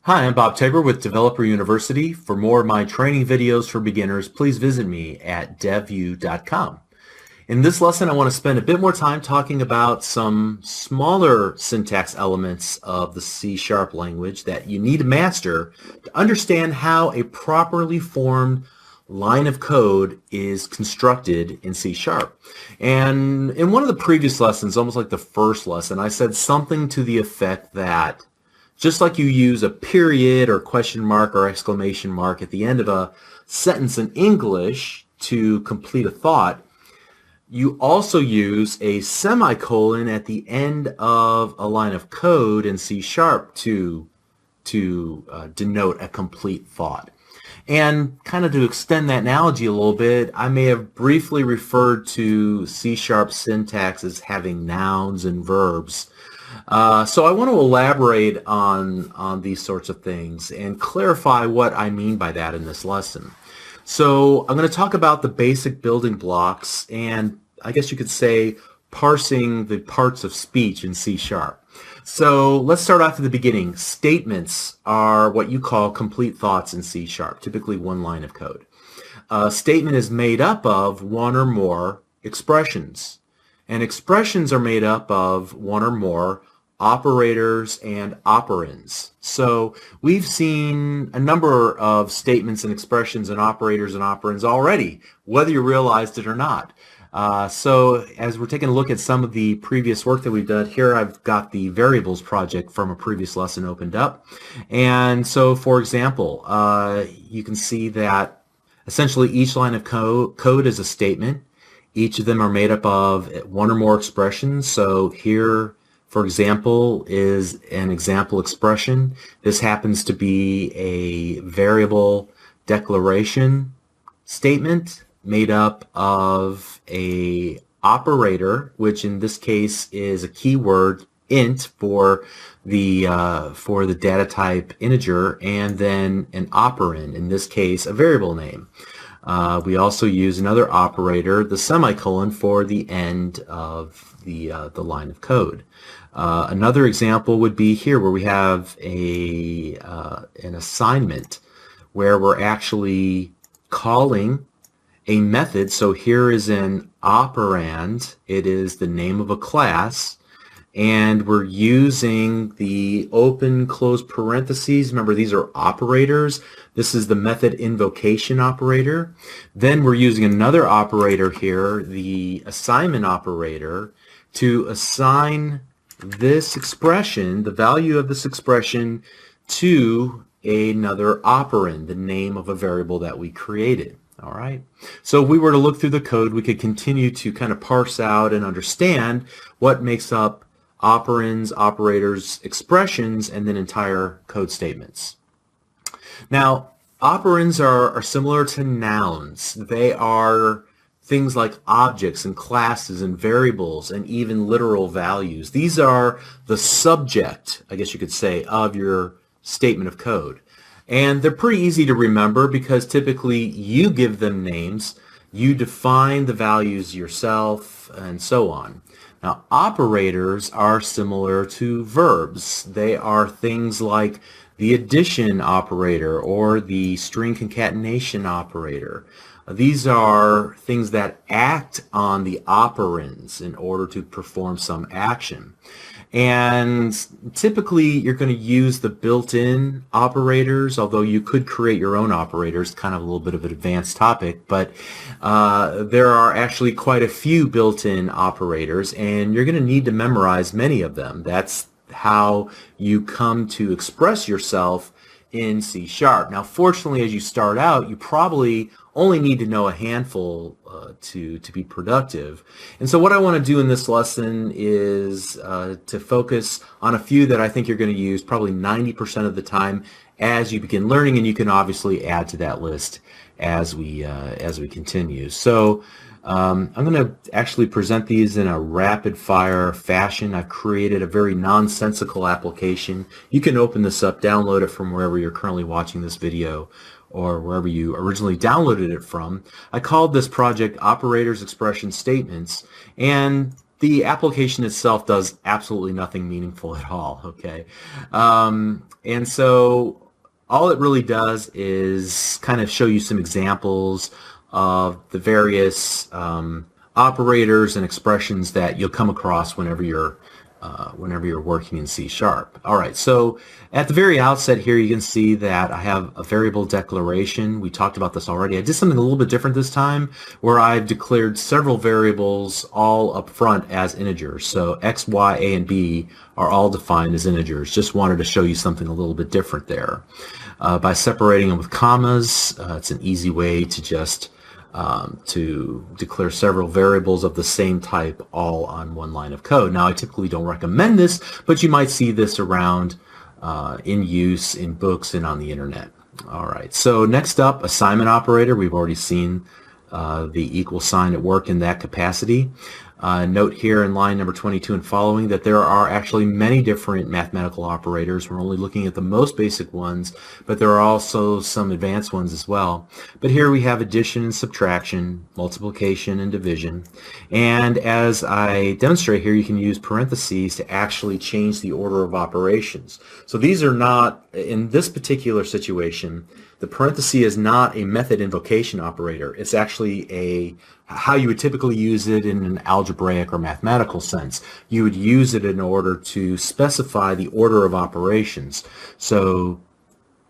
Hi, I'm Bob Tabor with Developer University. For more of my training videos for beginners, please visit me at devu.com. In this lesson, I want to spend a bit more time talking about some smaller syntax elements of the C# language that you need to master to understand how a properly formed line of code is constructed in C#. And in one of the previous lessons, almost like the first lesson, I said something to the effect that just like you use a period or question mark or exclamation mark at the end of a sentence in English to complete a thought, you also use a semicolon at the end of a line of code in C# to denote a complete thought. And kind of to extend that analogy a little bit, I may have briefly referred to C# syntax as having nouns and verbs. So I want to elaborate on these sorts of things and clarify what I mean by that in this lesson. So I'm going to talk about the basic building blocks and I guess you could say parsing the parts of speech in C#. So let's start off at the beginning. Statements are what you call complete thoughts in C#, typically one line of code. A statement is made up of one or more expressions. And expressions are made up of one or more operators and operands. So we've seen a number of statements and expressions and operators and operands already, whether you realized it or not. So as we're taking a look at some of the previous work that we've done, here I've got the variables project from a previous lesson opened up. And so for example, you can see that essentially each line of code is a statement. Each of them are made up of one or more expressions. So here, for example, is an example expression. This happens to be a variable declaration statement made up of a operator, which in this case is a keyword int for the data type integer, and then an operand, in this case a variable name. We also use another operator, the semicolon, for the end of the line of code. Another example would be here where we have an assignment where we're actually calling a method. So here is an operand. It is the name of a class. And we're using the open close parentheses. Remember, these are operators. This is the method invocation operator. Then we're using another operator here, the assignment operator, to assign this expression, the value of this expression, to another operand, the name of a variable that we created. All right. So if we were to look through the code, we could continue to kind of parse out and understand what makes up operands, operators, expressions, and then entire code statements. Now, operands are similar to nouns. They are things like objects and classes and variables and even literal values. These are the subject, I guess you could say, of your statement of code. And they're pretty easy to remember because typically you give them names, you define the values yourself, and so on. Now, operators are similar to verbs. They are things like the addition operator or the string concatenation operator. These are things that act on the operands in order to perform some action. And typically you're going to use the built-in operators, although you could create your own operators, kind of a little bit of an advanced topic, but there are actually quite a few built-in operators and you're going to need to memorize many of them. That's how you come to express yourself in C#. Now fortunately, as you start out, you probably only need to know a handful to be productive. And so what I want to do in this lesson is to focus on a few that I think you're going to use probably 90% of the time as you begin learning, and you can obviously add to that list as we continue. So I'm going to actually present these in a rapid-fire fashion. I've created a very nonsensical application. You can open this up, download it from wherever you're currently watching this video or wherever you originally downloaded it from. I called this project Operators Expression Statements, and the application itself does absolutely nothing meaningful at all, okay? And so all it really does is kind of show you some examples of the various operators and expressions that you'll come across whenever you're working in C#. All right, so at the very outset here, you can see that I have a variable declaration. We talked about this already. I did something a little bit different this time, where I've declared several variables all up front as integers. So X, Y, A, and B are all defined as integers. Just wanted to show you something a little bit different there. By separating them with commas, it's an easy way to just to declare several variables of the same type all on one line of code. Now, I typically don't recommend this, but you might see this around in use in books and on the internet. All right, so next up, assignment operator. We've already seen the equal sign at work in that capacity. Note here in line number 22 and following that there are actually many different mathematical operators. We're only looking at the most basic ones, but there are also some advanced ones as well. But here we have addition and subtraction, multiplication and division. And as I demonstrate here, you can use parentheses to actually change the order of operations. So these are not, in this particular situation, the parenthesis is not a method invocation operator. It's actually how you would typically use it in an algebraic or mathematical sense. You would use it in order to specify the order of operations. So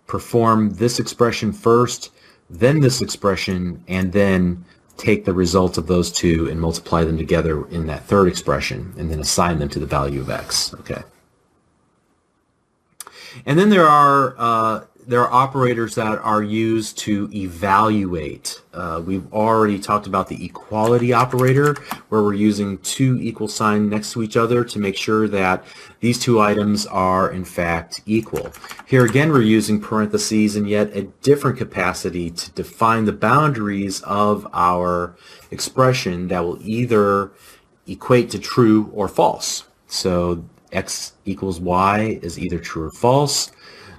perform this expression first, then this expression, and then take the result of those two and multiply them together in that third expression, and then assign them to the value of x. Okay. And then there are operators that are used to evaluate. We've already talked about the equality operator, where we're using two equal signs next to each other to make sure that these two items are in fact equal. Here again, we're using parentheses in yet a different capacity to define the boundaries of our expression that will either equate to true or false. So x equals y is either true or false.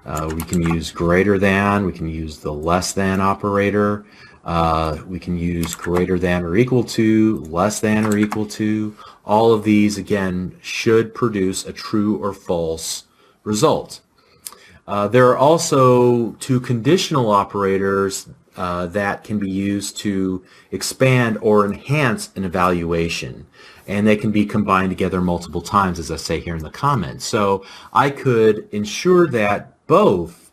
We can use greater than, we can use the less than operator, we can use greater than or equal to, less than or equal to. All of these, again, should produce a true or false result. There are also two conditional operators that can be used to expand or enhance an evaluation, and they can be combined together multiple times, as I say here in the comments. So I could ensure that both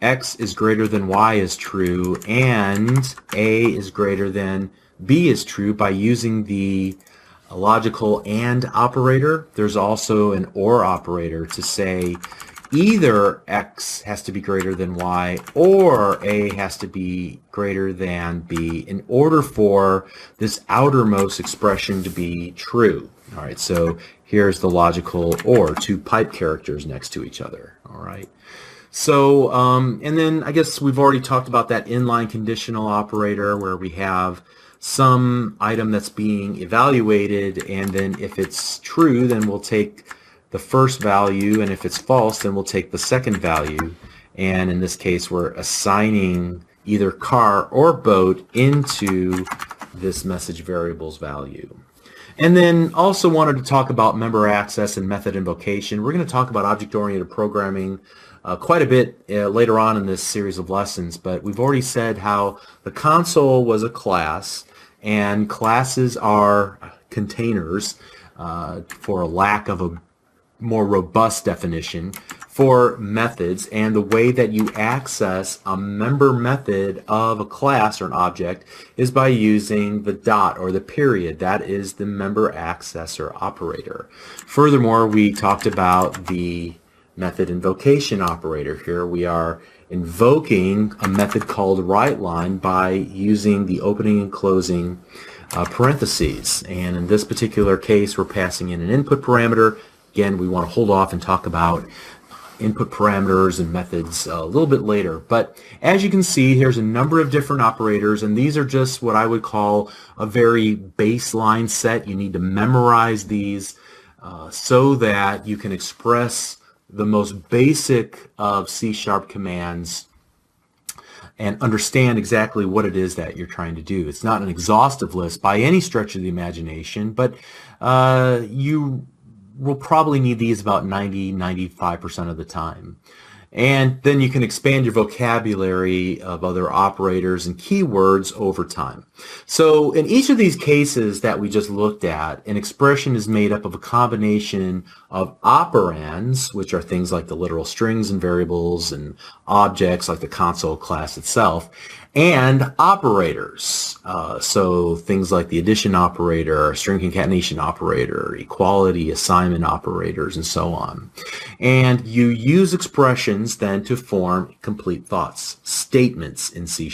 x is greater than y is true and a is greater than b is true by using the logical AND operator. There's also an OR operator to say either x has to be greater than y or a has to be greater than b in order for this outermost expression to be true. All right, so here's the logical OR, two pipe characters next to each other. All right. So, and then I guess we've already talked about that inline conditional operator where we have some item that's being evaluated, and then if it's true, then we'll take the first value, and if it's false, then we'll take the second value. And in this case, we're assigning either car or boat into this message variable's value. And then also wanted to talk about member access and method invocation. We're going to talk about object-oriented programming quite a bit later on in this series of lessons, but we've already said how the console was a class, and classes are containers, for a lack of a more robust definition, for methods, and the way that you access a member method of a class or an object is by using the dot or the period. That is the member accessor operator. Furthermore, we talked about the method invocation operator. Here we are invoking a method called WriteLine by using the opening and closing parentheses. And in this particular case, we're passing in an input parameter. Again, we want to hold off and talk about input parameters and methods a little bit later. But as you can see, here's a number of different operators, and these are just what I would call a very baseline set. You need to memorize these so that you can express the most basic of C# commands and understand exactly what it is that you're trying to do. It's not an exhaustive list by any stretch of the imagination, but you will probably need these about 95% of the time. And then you can expand your vocabulary of other operators and keywords over time. So in each of these cases that we just looked at, an expression is made up of a combination of operands, which are things like the literal strings and variables, and objects like the console class itself, and operators. So things like the addition operator, string concatenation operator, equality, assignment operators, and so on. And you use expressions then to form complete thoughts, statements in C#,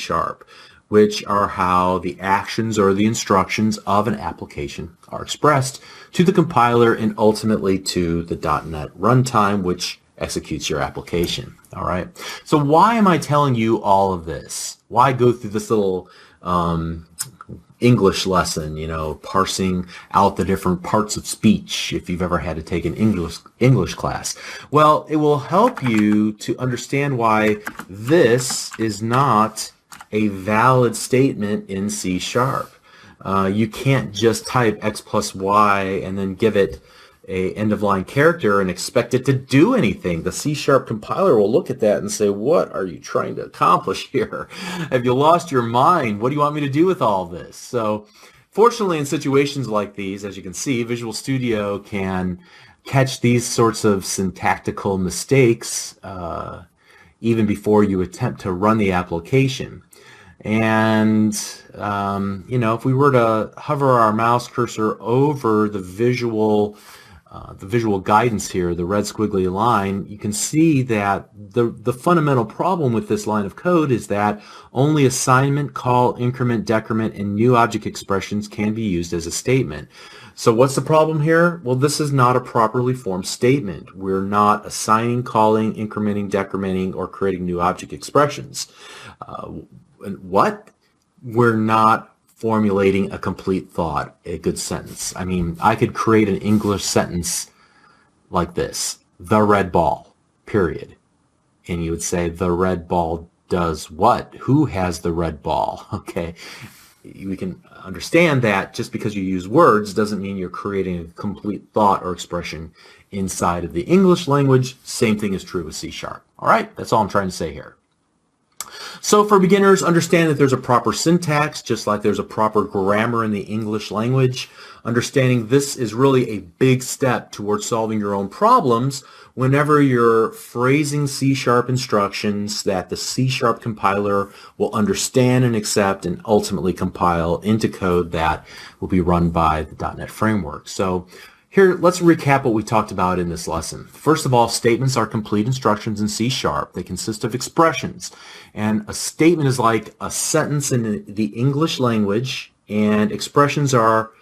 which are how the actions or the instructions of an application are expressed to the compiler and ultimately to the .NET runtime, which executes your application. All right. So why am I telling you all of this? Why go through this little English lesson, parsing out the different parts of speech if you've ever had to take an English class? Well, it will help you to understand why this is not a valid statement in C#. You can't just type x plus y and then give it a end-of-line character and expect it to do anything. The C# compiler will look at that and say, what are you trying to accomplish here? Have you lost your mind? What do you want me to do with all this? So fortunately, in situations like these, as you can see, Visual Studio can catch these sorts of syntactical mistakes even before you attempt to run the application. And, if we were to hover our mouse cursor over the visual guidance here, the red squiggly line, you can see that the fundamental problem with this line of code is that only assignment, call, increment, decrement, and new object expressions can be used as a statement. So what's the problem here? Well, this is not a properly formed statement. We're not assigning, calling, incrementing, decrementing, or creating new object expressions. We're not formulating a complete thought, a good sentence. I mean, I could create an English sentence like this: the red ball, period. And you would say, the red ball does what? Who has the red ball? Okay. We can understand that just because you use words doesn't mean you're creating a complete thought or expression inside of the English language. Same thing is true with C#. All right, that's all I'm trying to say here. So for beginners, understand that there's a proper syntax, just like there's a proper grammar in the English language. Understanding this is really a big step towards solving your own problems whenever you're phrasing C# instructions that the C# compiler will understand and accept and ultimately compile into code that will be run by the .NET Framework. So here, let's recap what we talked about in this lesson. First of all, statements are complete instructions in C#. They consist of expressions. And a statement is like a sentence in the English language, and expressions are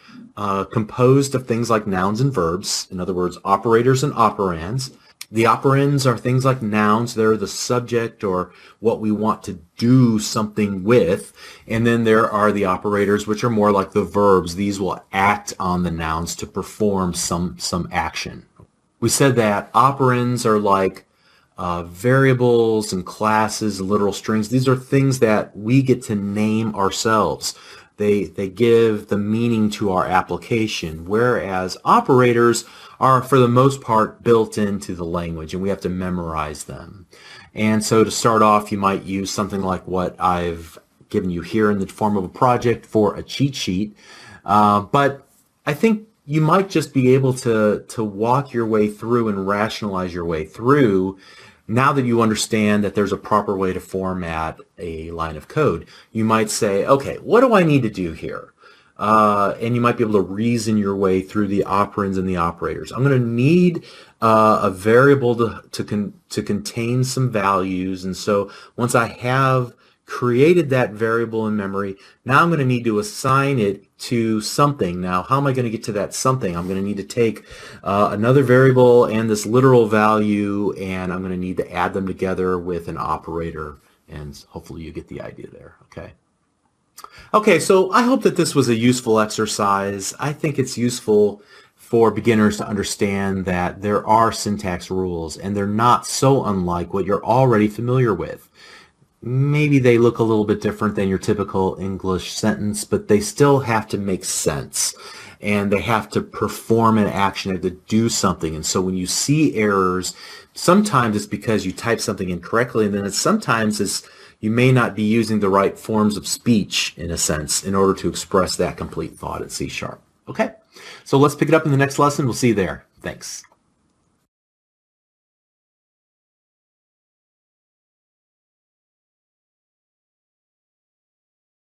composed of things like nouns and verbs. In other words, operators and operands. The operands are things like nouns. They're the subject or what we want to do something with. And then there are the operators, which are more like the verbs. These will act on the nouns to perform some action. We said that operands are like variables and classes, literal strings. These are things that we get to name ourselves. They give the meaning to our application, whereas operators are, for the most part, built into the language, and we have to memorize them. And so to start off, you might use something like what I've given you here in the form of a project for a cheat sheet. But I think you might just be able to walk your way through and rationalize your way through now that you understand that there's a proper way to format a line of code. You might say, okay, what do I need to do here? And you might be able to reason your way through the operands and the operators. I'm going to need a variable to contain some values. And so once I have created that variable in memory, now I'm going to need to assign it to something. Now, how am I going to get to that something? I'm going to need to take another variable and this literal value, and I'm going to need to add them together with an operator. And hopefully you get the idea there. Okay. Okay, so I hope that this was a useful exercise. I think it's useful for beginners to understand that there are syntax rules, and they're not so unlike what you're already familiar with. maybe they look a little bit different than your typical English sentence, but they still have to make sense. And they have to perform an action, they have to do something. And so when you see errors, sometimes it's because you type something incorrectly, and then sometimes it's you may not be using the right forms of speech, in a sense, in order to express that complete thought in C#. Okay, so let's pick it up in the next lesson. We'll see you there. Thanks.